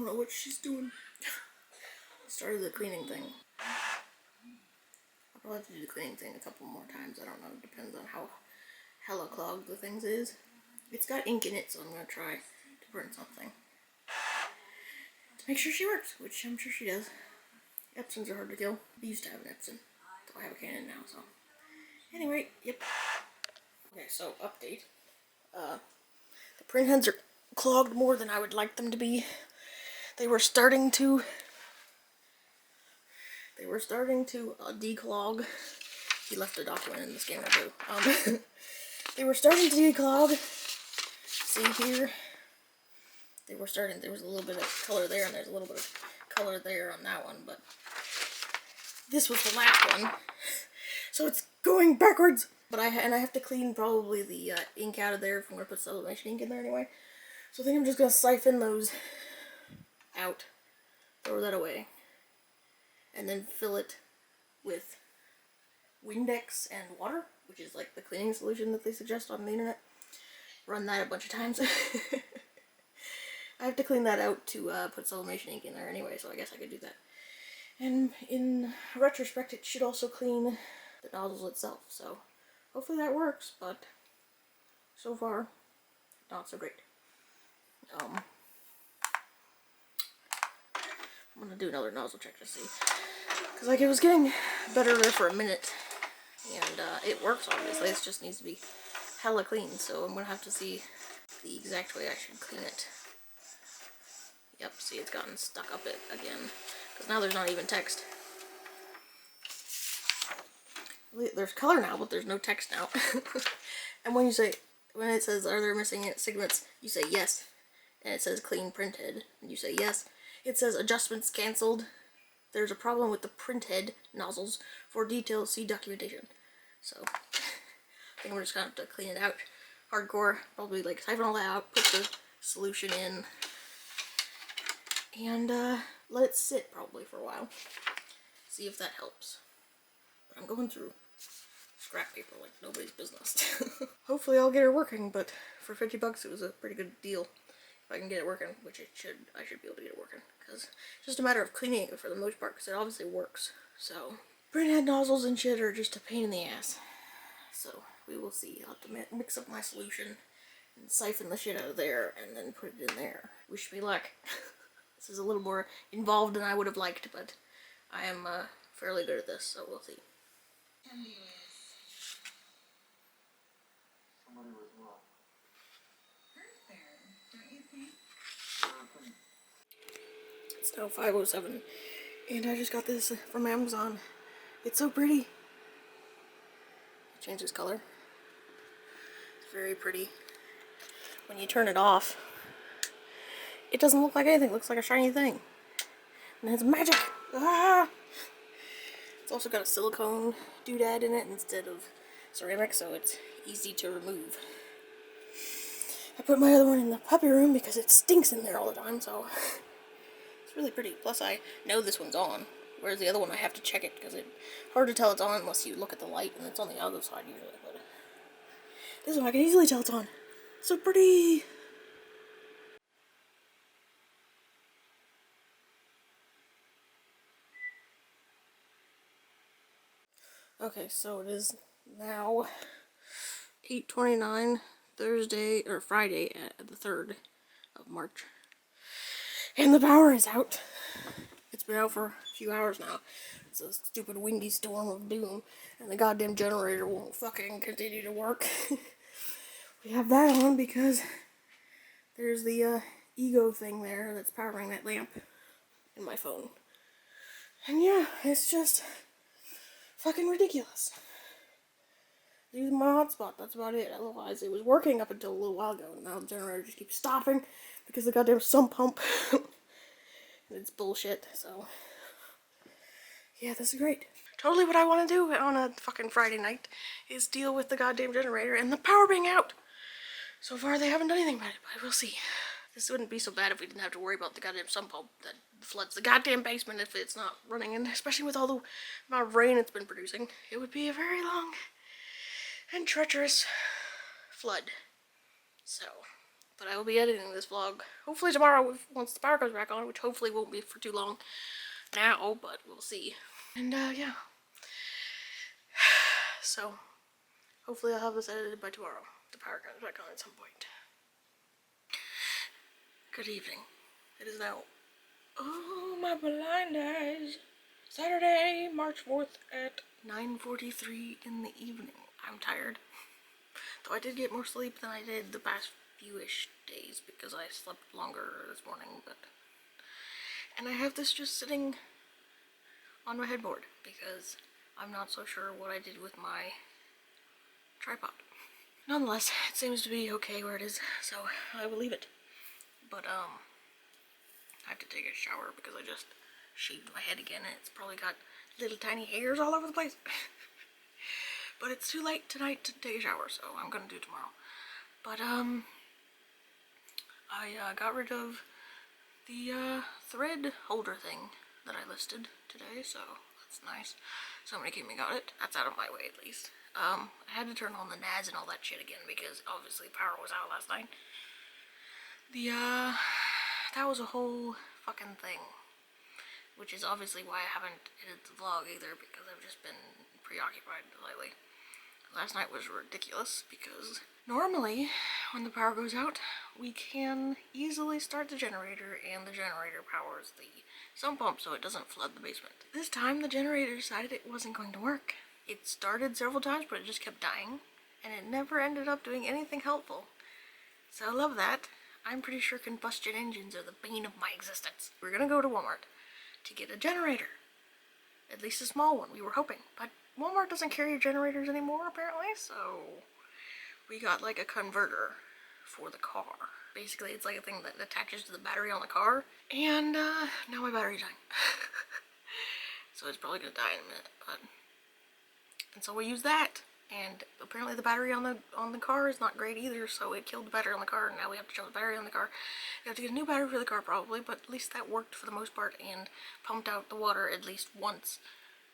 know what she's doing. Started the cleaning thing. I'll probably have to do the cleaning thing a couple more times. I don't know. It depends on how hella clogged the thing is. It's got ink in it, so I'm going to try to print something. To make sure she works, which I'm sure she does. Epsons are hard to kill. I used to have an Epson. So I have a Canon now, so. Anyway, yep. Okay, so update. The print heads are clogged more than I would like them to be. They were starting to declog. He left a document in the scanner too. They were starting to declog. See here? They were starting, there was a little bit of color there, and there's a little bit of color there on that one, but this was the last one. So it's going backwards! But I have to clean probably the ink out of there if I'm going to put sublimation ink in there anyway. So I think I'm just going to siphon those out, throw that away, and then fill it with Windex and water, which is like the cleaning solution that they suggest on the internet. Run that a bunch of times. I have to clean that out to put sublimation ink in there anyway, so I guess I could do that. And in retrospect, it should also clean the nozzle itself, so hopefully that works, but so far, not so great. I'm gonna do another nozzle check to see. Because like it was getting better there for a minute, and it works obviously, it just needs to be hella clean, so I'm gonna have to see the exact way I should clean it. Yep, see it's gotten stuck up it again, because now there's not even text. There's color now, but there's no text now. And when it says, are there missing segments, you say yes. And it says clean printhead, and you say yes. It says adjustments cancelled. There's a problem with the printhead nozzles. For details, see documentation. So, I think we're just gonna have to clean it out. Hardcore, probably like siphon all that out, put the solution in, and let it sit probably for a while. See if that helps. But I'm going through scrap paper like nobody's business. Hopefully I'll get her working, but for 50 bucks it was a pretty good deal. If I can get it working, which I should be able to get it working, because it's just a matter of cleaning it for the most part, because it obviously works. So, printhead nozzles and shit are just a pain in the ass. So, we will see. I'll have to mix up my solution and siphon the shit out of there, and then put it in there. Wish me luck. This is a little more involved than I would have liked, but I am fairly good at this, so we'll see. Somebody was wrong. It's now 5:07, and I just got this from Amazon. It's so pretty. It changes color. It's very pretty. When you turn it off, it doesn't look like anything. It looks like a shiny thing. And it's magic! Ah! It's also got a silicone doodad in it instead of ceramic, so it's easy to remove. I put my other one in the puppy room because it stinks in there all the time, so it's really pretty. Plus I know this one's on, whereas the other one I have to check it because it's hard to tell it's on unless you look at the light, and it's on the other side usually. But this one I can easily tell it's on. So pretty! Okay, so it is now 8:29, Thursday, or Friday, the 3rd of March. And the power is out. It's been out for a few hours now. It's a stupid windy storm of doom, and the goddamn generator won't fucking continue to work. We have that on because there's the Ego thing there that's powering that lamp in my phone. And yeah, it's just fucking ridiculous. Using my hotspot, that's about it. Otherwise, it was working up until a little while ago, and now the generator just keeps stopping because the goddamn sump pump. It's bullshit, so yeah, this is great. Totally what I want to do on a fucking Friday night is deal with the goddamn generator and the power being out. So far, they haven't done anything about it, but we'll see. This wouldn't be so bad if we didn't have to worry about the goddamn sump pump that floods the goddamn basement if it's not running, and especially with all the amount of rain it's been producing, it would be a very long and treacherous flood. So, But I will be editing this vlog hopefully tomorrow once the power comes back on, which hopefully won't be for too long now, but we'll see. And yeah. So hopefully I'll have this edited by tomorrow. The power comes back on at some point. Good evening. It is now, oh my blind eyes, Saturday, March 4th at 9:43 in the evening. I'm tired. Though I did get more sleep than I did the past few-ish days because I slept longer this morning, but... And I have this just sitting on my headboard because I'm not so sure what I did with my tripod. Nonetheless, it seems to be okay where it is, so I will leave it. But, I have to take a shower because I just shaved my head again and it's probably got little tiny hairs all over the place. But it's too late tonight to take a shower, so I'm gonna do it tomorrow. But, I got rid of the, thread holder thing that I listed today, so that's nice. Somebody came and got it. That's out of my way, at least. I had to turn on the NAS and all that shit again because obviously power was out last night. That was a whole fucking thing. Which is obviously why I haven't edited the vlog either, because I've just been preoccupied lately. Last night was ridiculous because normally when the power goes out, we can easily start the generator and the generator powers the sump pump so it doesn't flood the basement. This time the generator decided it wasn't going to work. It started several times but it just kept dying and it never ended up doing anything helpful. So I love that. I'm pretty sure combustion engines are the bane of my existence. We're gonna go to Walmart to get a generator. At least a small one, we were hoping. But Walmart doesn't carry generators anymore, apparently, so we got like a converter for the car. Basically, it's like a thing that attaches to the battery on the car. And now my battery's dying. So it's probably gonna die in a minute, but... And so we use that. And apparently the battery on the car is not great either, so it killed the battery on the car, and now we have to change the battery on the car. We have to get a new battery for the car probably, but at least that worked for the most part and pumped out the water at least once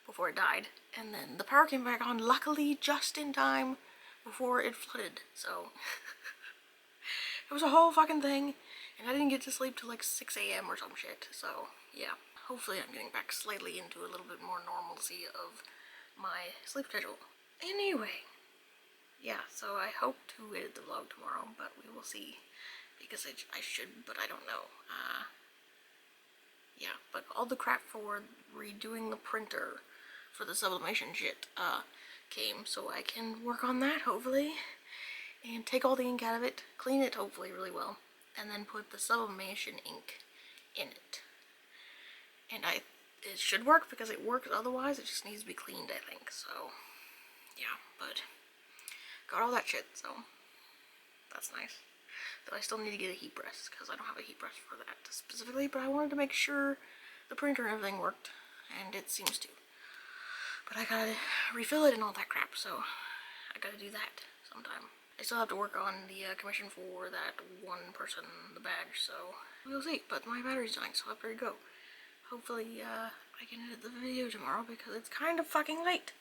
before it died. And then the power came back on, luckily just in time before it flooded, so... It was a whole fucking thing, and I didn't get to sleep till like 6 AM or some shit, so yeah. Hopefully I'm getting back slightly into a little bit more normalcy of my sleep schedule. Anyway, yeah, so I hope to edit the vlog tomorrow, but we will see, because I should, but I don't know. Yeah, but all the crap for redoing the printer for the sublimation shit, came, so I can work on that, hopefully, and take all the ink out of it, clean it, hopefully, really well, and then put the sublimation ink in it. And it should work, because it works otherwise, it just needs to be cleaned, I think, so... Yeah, but got all that shit, so that's nice. Though I still need to get a heat press, because I don't have a heat press for that specifically, but I wanted to make sure the printer and everything worked, and it seems to. But I gotta refill it and all that crap, so I gotta do that sometime. I still have to work on the commission for that one person, the badge, so we'll see. But my battery's dying, so I better go. Hopefully, I can edit the video tomorrow, because it's kind of fucking late.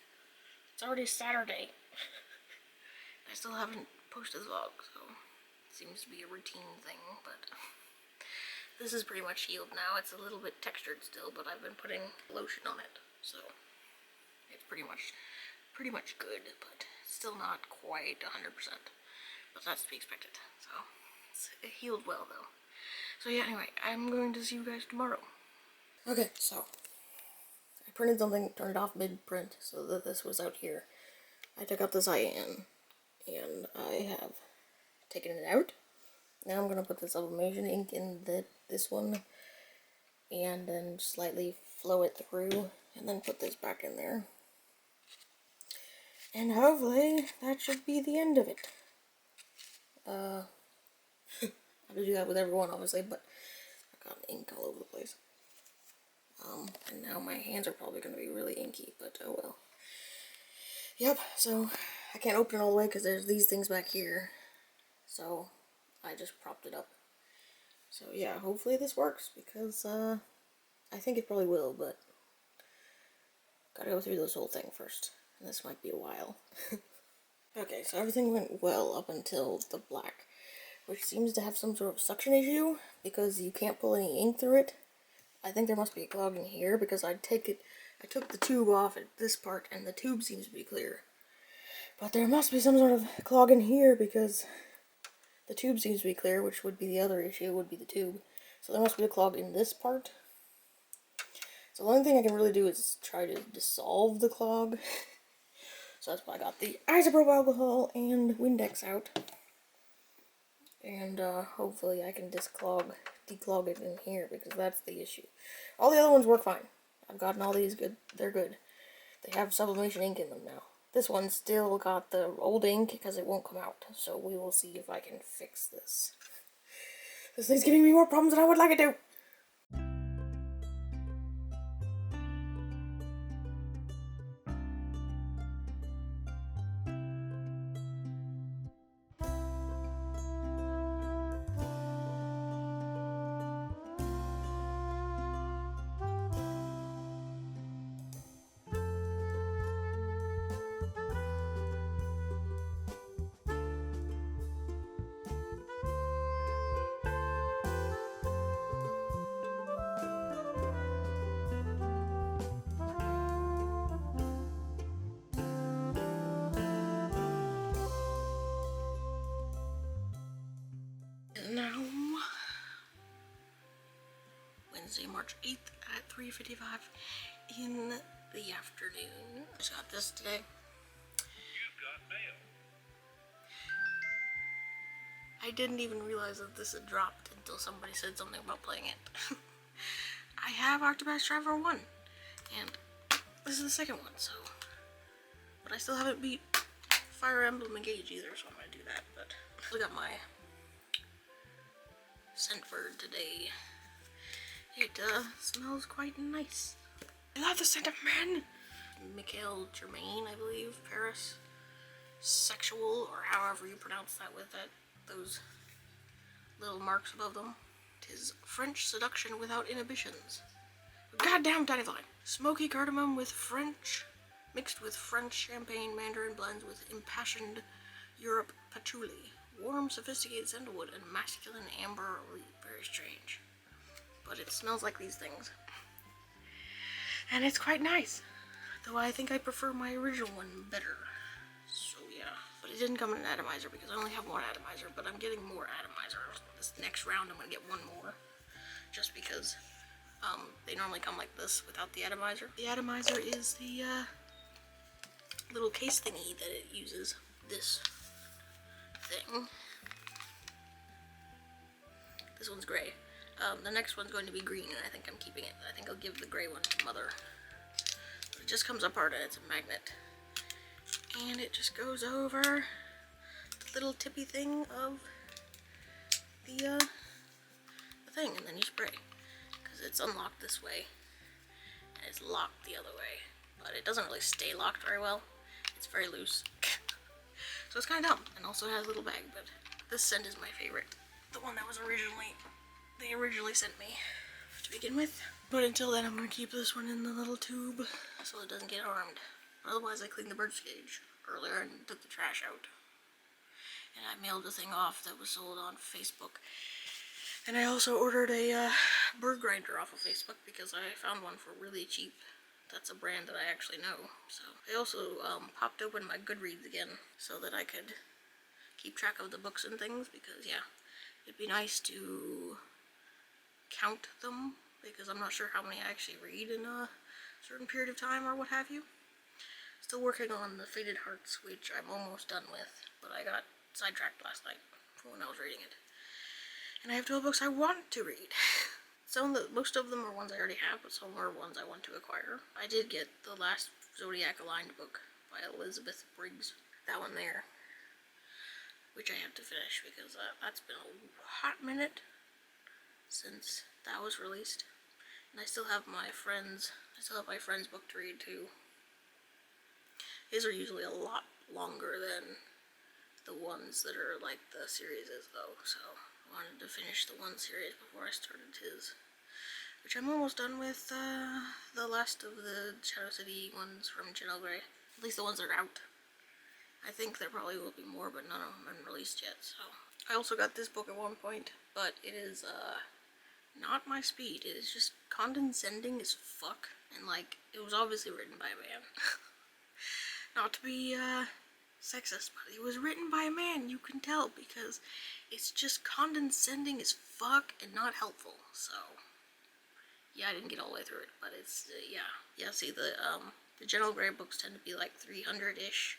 It's already Saturday. I still haven't posted the vlog, so it seems to be a routine thing, but this is pretty much healed now. It's a little bit textured still, but I've been putting lotion on it, so it's pretty much good, but still not quite 100%. But that's to be expected, so it healed well though. So yeah, anyway, I'm going to see you guys tomorrow. Okay, so I printed something, turned it off mid-print so that this was out here. I took out the cyan, and I have taken it out. Now I'm going to put the sublimation ink in this one, and then slightly flow it through, and then put this back in there. And hopefully that should be the end of it. I have to do that with everyone, obviously, but I've got ink all over the place. And now my hands are probably going to be really inky, but oh well. Yep, so I can't open it all the way because there's these things back here. So I just propped it up. So yeah, hopefully this works, because I think it probably will, but gotta go through this whole thing first. And this might be a while. Okay, so everything went well up until the black. which seems to have some sort of suction issue because you can't pull any ink through it. I think there must be a clog in here because I took the tube off at this part and the tube seems to be clear. But there must be some sort of clog in here because the tube seems to be clear, which would be the other issue, would be the tube. So there must be a clog in this part. So the only thing I can really do is try to dissolve the clog. So that's why I got the isopropyl alcohol and Windex out. And hopefully I can declog it in here because that's the issue. All the other ones work fine. I've gotten all these good. They're good. They have sublimation ink in them now. This one still got the old ink because it won't come out. So we will see if I can fix this. This thing's giving me more problems than I would like it to. Now, Wednesday, March 8th at 3:55 in the afternoon. Just got this today. You've got mail. I didn't even realize that this had dropped until somebody said something about playing it. I have Octopath Traveler 1, and this is the second one, so. But I still haven't beat Fire Emblem Engage either, so I'm gonna do that. But I got my scent bird today. It smells quite nice. I love the scent of men. Mikhail Germain, I believe, Paris Sexual, or however you pronounce that with those little marks above them. 'Tis French seduction without inhibitions. Goddamn tiny fly. Smoky cardamom with French, mixed with French champagne mandarin blends with impassioned Europe patchouli. Warm, sophisticated sandalwood and masculine amber elite. Very strange. But it smells like these things. And it's quite nice. Though I think I prefer my original one better. So yeah. But it didn't come in an atomizer because I only have one atomizer. But I'm getting more atomizers. This next round I'm going to get one more. Just because they normally come like this without the atomizer. The atomizer is the little case thingy that it uses. This thing. This one's gray. The next one's going to be green, and I think I'm keeping it. I think I'll give the gray one to Mother. But it just comes apart, and it's a magnet. And it just goes over the little tippy thing of the thing, and then you spray. Because it's unlocked this way, and it's locked the other way. But it doesn't really stay locked very well. It's very loose. So it's kind of dumb, and also has a little bag, but this scent is my favorite. The one that was they originally sent me to begin with. But until then, I'm going to keep this one in the little tube so it doesn't get harmed. Otherwise, I cleaned the bird's cage earlier and took the trash out. And I mailed the thing off that was sold on Facebook. And I also ordered a bird grinder off of Facebook because I found one for really cheap. That's a brand that I actually know. So I also popped open my Goodreads again so that I could keep track of the books and things because, yeah, it'd be nice to count them because I'm not sure how many I actually read in a certain period of time or what have you. Still working on the Faded Hearts, which I'm almost done with, but I got sidetracked last night from when I was reading it. And I have 12 books I want to read. Most of them are ones I already have, but some are ones I want to acquire. I did get the last Zodiac Aligned book by Elizabeth Briggs. That one there. Which I have to finish because that's been a hot minute since that was released. And I still have my friend's book to read too. His are usually a lot longer than the ones that are like the series is though, so I wanted to finish the one series before I started his. Which I'm almost done with the last of the Shadow City ones from Channel Grey. At least the ones that are out. I think there probably will be more, but none of them have been released yet, so. I also got this book at one point, but it is, not my speed. It is just condescending as fuck, and, like, it was obviously written by a man. Not to be, sexist, but it was written by a man, you can tell, because it's just condescending as fuck and not helpful, so. Yeah, I didn't get all the way through it, but it's, yeah. Yeah, see, the General Gray books tend to be like 300-ish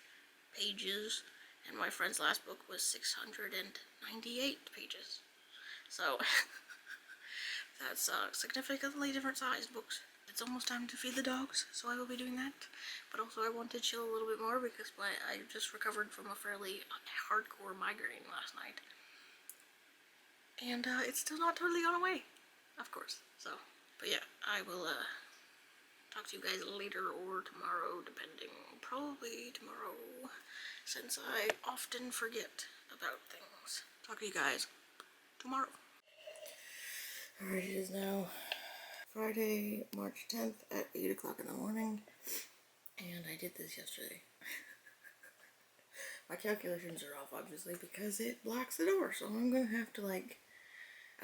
pages, and my friend's last book was 698 pages. So, that's significantly different sized books. It's almost time to feed the dogs, so I will be doing that. But also I want to chill a little bit more because I just recovered from a fairly hardcore migraine last night. And it's still not totally gone away, of course, so. But yeah, I will talk to you guys later or tomorrow, depending. Probably tomorrow, since I often forget about things. Talk to you guys tomorrow. Alright, it is now Friday, March 10th at 8 o'clock in the morning, and I did this yesterday. My calculations are off, obviously, because it blocks the door, so I'm gonna have to, like,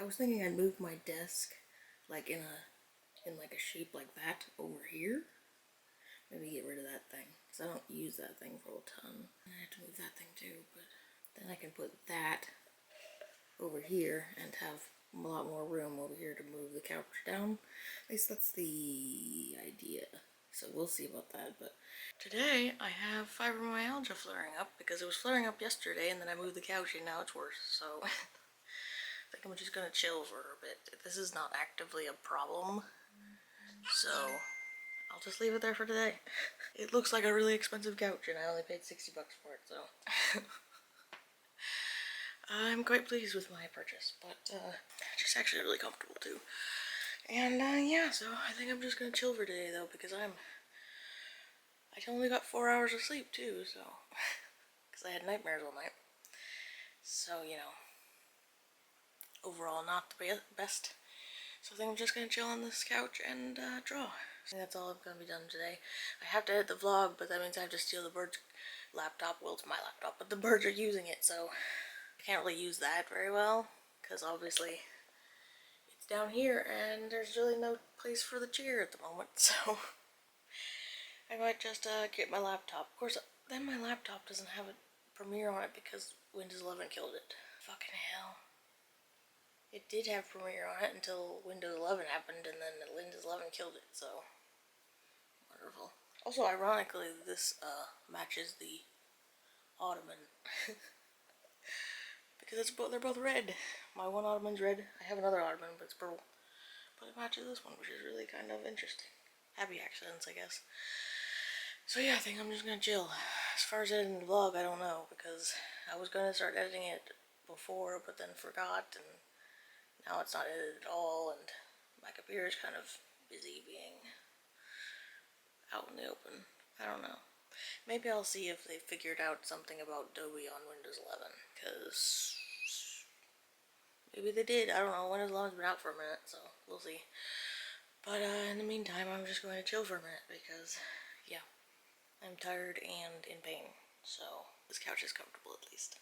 I was thinking I'd move my desk, like, in like a shape like that over here. Maybe get rid of that thing, because I don't use that thing for a ton. I have to move that thing too, but then I can put that over here and have a lot more room over here to move the couch down. At least that's the idea. So we'll see about that, but today I have fibromyalgia flaring up because it was flaring up yesterday and then I moved the couch and now it's worse, so I think I'm just gonna chill for a bit. This is not actively a problem, so I'll just leave it there for today. It looks like a really expensive couch and I only paid 60 bucks for it, so I'm quite pleased with my purchase, but just actually really comfortable too. And yeah, so I think I'm just gonna chill for today though, because I only got 4 hours of sleep too, so because I had nightmares all night. So, you know, overall not the best. So I think I'm just gonna chill on this couch and draw. So that's all I'm gonna be done today. I have to edit the vlog, but that means I have to steal the bird's laptop. Well, it's my laptop, but the birds are using it, so I can't really use that very well, because obviously it's down here and there's really no place for the chair at the moment, so I might just get my laptop. Of course, then my laptop doesn't have a Premiere on it because Windows 11 killed it. Fucking hell. It did have Premiere on it until Windows 11 happened, and then Windows 11 killed it, so wonderful. Also, ironically, this matches the ottoman. Because they're both red. My one ottoman's red. I have another ottoman, but it's purple. But it matches this one, which is really kind of interesting. Happy accidents, I guess. So yeah, I think I'm just gonna chill. As far as editing the vlog, I don't know, because I was gonna start editing it before, but then forgot, and now it's not edited at all, and my computer is kind of busy being out in the open. I don't know. Maybe I'll see if they figured out something about Adobe on Windows 11, because maybe they did. I don't know. Windows 11's been out for a minute, so we'll see. But in the meantime, I'm just going to chill for a minute because, yeah, I'm tired and in pain. So this couch is comfortable at least.